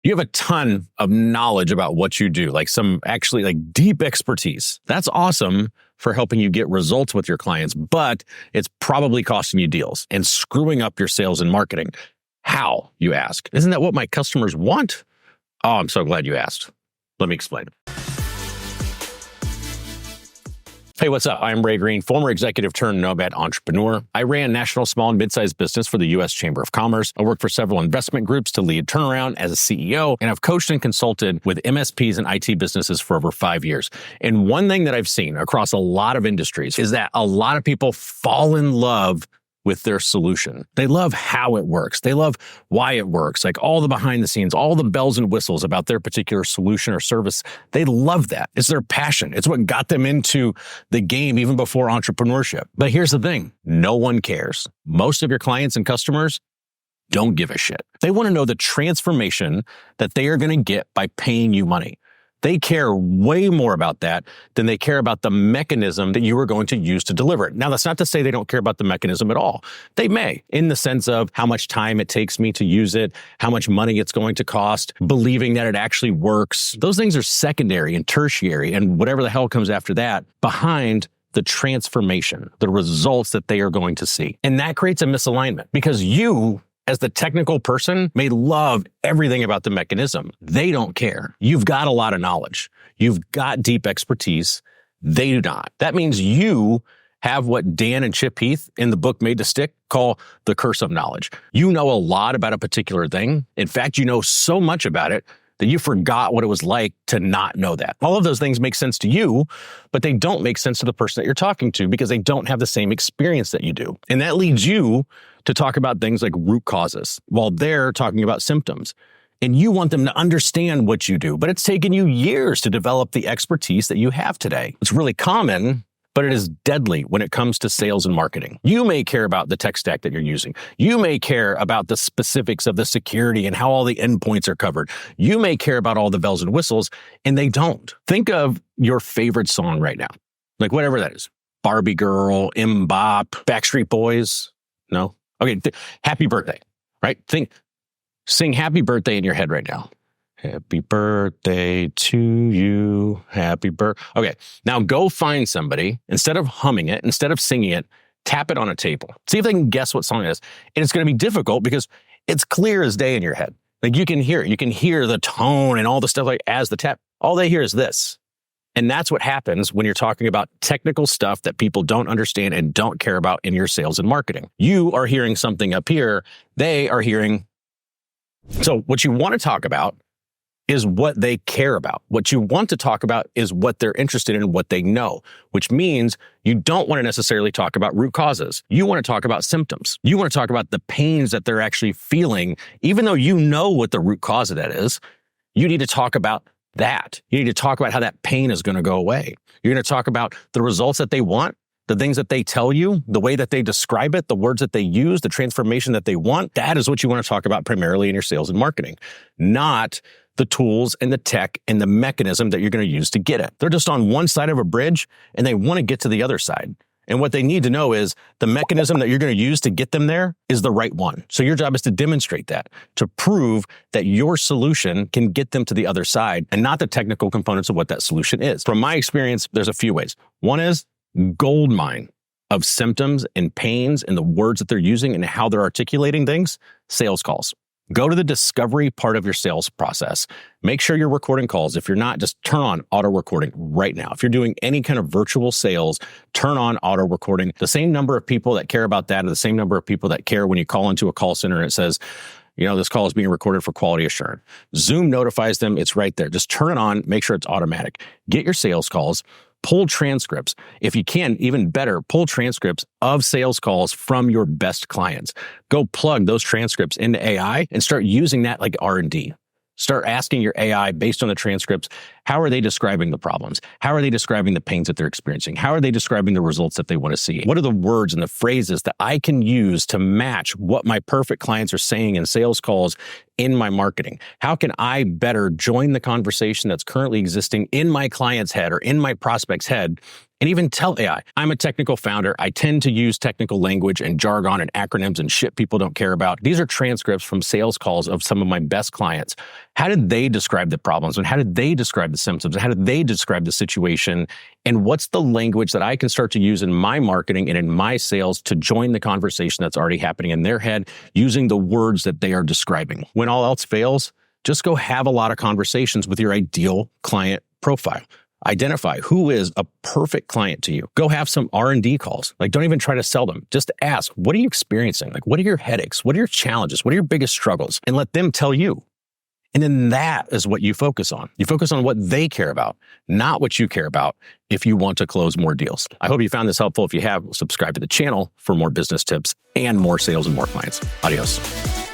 You have a ton of knowledge about what you do, like some actually like deep expertise. That's awesome for helping you get results with your clients, but it's probably costing you deals and screwing up your sales and marketing. How, you ask? Isn't that what my customers want? Oh, I'm so glad you asked. Let me explain. Hey, what's up? I'm Ray Green, former executive turned nomad entrepreneur. I ran national small and mid-sized business for the U.S. Chamber of Commerce. I worked for several investment groups to lead turnaround as a CEO, and I've coached and consulted with MSPs and IT businesses for over 5 years. And one thing that I've seen across a lot of industries is that a lot of people fall in love with their solution. They love how it works. They love why it works, like all the behind the scenes, all the bells and whistles about their particular solution or service. They love that. It's their passion. It's what got them into the game even before entrepreneurship. But here's the thing. No one cares. Most of your clients and customers don't give a shit. They want to know the transformation that they are going to get by paying you money. They care way more about that than they care about the mechanism that you are going to use to deliver it. Now, that's not to say they don't care about the mechanism at all. They may, in the sense of how much time it takes me to use it, how much money it's going to cost, believing that it actually works. Those things are secondary and tertiary, and whatever the hell comes after that, behind the transformation, the results that they are going to see. And that creates a misalignment because you, as the technical person, may love everything about the mechanism. They don't care. You've got a lot of knowledge. You've got deep expertise. They do not. That means you have what Dan and Chip Heath in the book Made to Stick call the curse of knowledge. You know a lot about a particular thing. In fact, you know so much about it that you forgot what it was like to not know that. All of those things make sense to you, but they don't make sense to the person that you're talking to because they don't have the same experience that you do. And that leads you to talk about things like root causes while they're talking about symptoms. And you want them to understand what you do, but it's taken you years to develop the expertise that you have today. It's really common, but it is deadly when it comes to sales and marketing. You may care about the tech stack that you're using. You may care about the specifics of the security and how all the endpoints are covered. You may care about all the bells and whistles, and they don't. Think of your favorite song right now, like whatever that is. Barbie Girl, M-Bop, Backstreet Boys. No? Okay, Happy Birthday, right? Sing Happy Birthday in your head right now. Happy birthday to you. Happy birthday. Okay, now go find somebody, instead of humming it, instead of singing it, tap it on a table. See if they can guess what song it is. And it's going to be difficult because it's clear as day in your head. Like you can hear it. You can hear the tone and all the stuff like as the tap. All they hear is this. And that's what happens when you're talking about technical stuff that people don't understand and don't care about in your sales and marketing. You are hearing something up here. They are hearing. So what you want to talk about is what they care about. What you want to talk about is what they're interested in, what they know, which means you don't want to necessarily talk about root causes. You want to talk about symptoms. You want to talk about the pains that they're actually feeling. Even though you know what the root cause of that is, you need to talk about that. You need to talk about how that pain is going to go away. You're going to talk about the results that they want, the things that they tell you, the way that they describe it, the words that they use, the transformation that they want. That is what you want to talk about primarily in your sales and marketing, not the tools and the tech and the mechanism that you're going to use to get it. They're just on one side of a bridge and they want to get to the other side. And what they need to know is the mechanism that you're going to use to get them there is the right one. So your job is to demonstrate that, to prove that your solution can get them to the other side and not the technical components of what that solution is. From my experience, there's a few ways. One is gold mine of symptoms and pains and the words that they're using and how they're articulating things, sales calls. Go to the discovery part of your sales process. Make sure you're recording calls. If you're not, just turn on auto recording right now. If you're doing any kind of virtual sales, turn on auto recording. The same number of people that care about that are the same number of people that care when you call into a call center and it says, this call is being recorded for quality assurance. Zoom notifies them. It's right there. Just turn it on. Make sure it's automatic. Get your sales calls. Pull transcripts. If you can, even better, pull transcripts of sales calls from your best clients. Go plug those transcripts into AI and start using that like R&D. Start asking your AI based on the transcripts, how are they describing the problems? How are they describing the pains that they're experiencing? How are they describing the results that they want to see? What are the words and the phrases that I can use to match what my perfect clients are saying in sales calls in my marketing? How can I better join the conversation that's currently existing in my client's head or in my prospect's head and even tell AI, I'm a technical founder. I tend to use technical language and jargon and acronyms and shit people don't care about. These are transcripts from sales calls of some of my best clients. How did they describe the problems? And how did they describe the symptoms? And how did they describe the situation? And what's the language that I can start to use in my marketing and in my sales to join the conversation that's already happening in their head using the words that they are describing? When all else fails, just go have a lot of conversations with your ideal client profile. Identify who is a perfect client to you. Go have some R&D calls. Like, don't even try to sell them. Just ask, what are you experiencing? Like, what are your headaches? What are your challenges? What are your biggest struggles? And let them tell you. And then that is what you focus on. You focus on what they care about, not what you care about if you want to close more deals. I hope you found this helpful. If you have, subscribe to the channel for more business tips and more sales and more clients. Adios.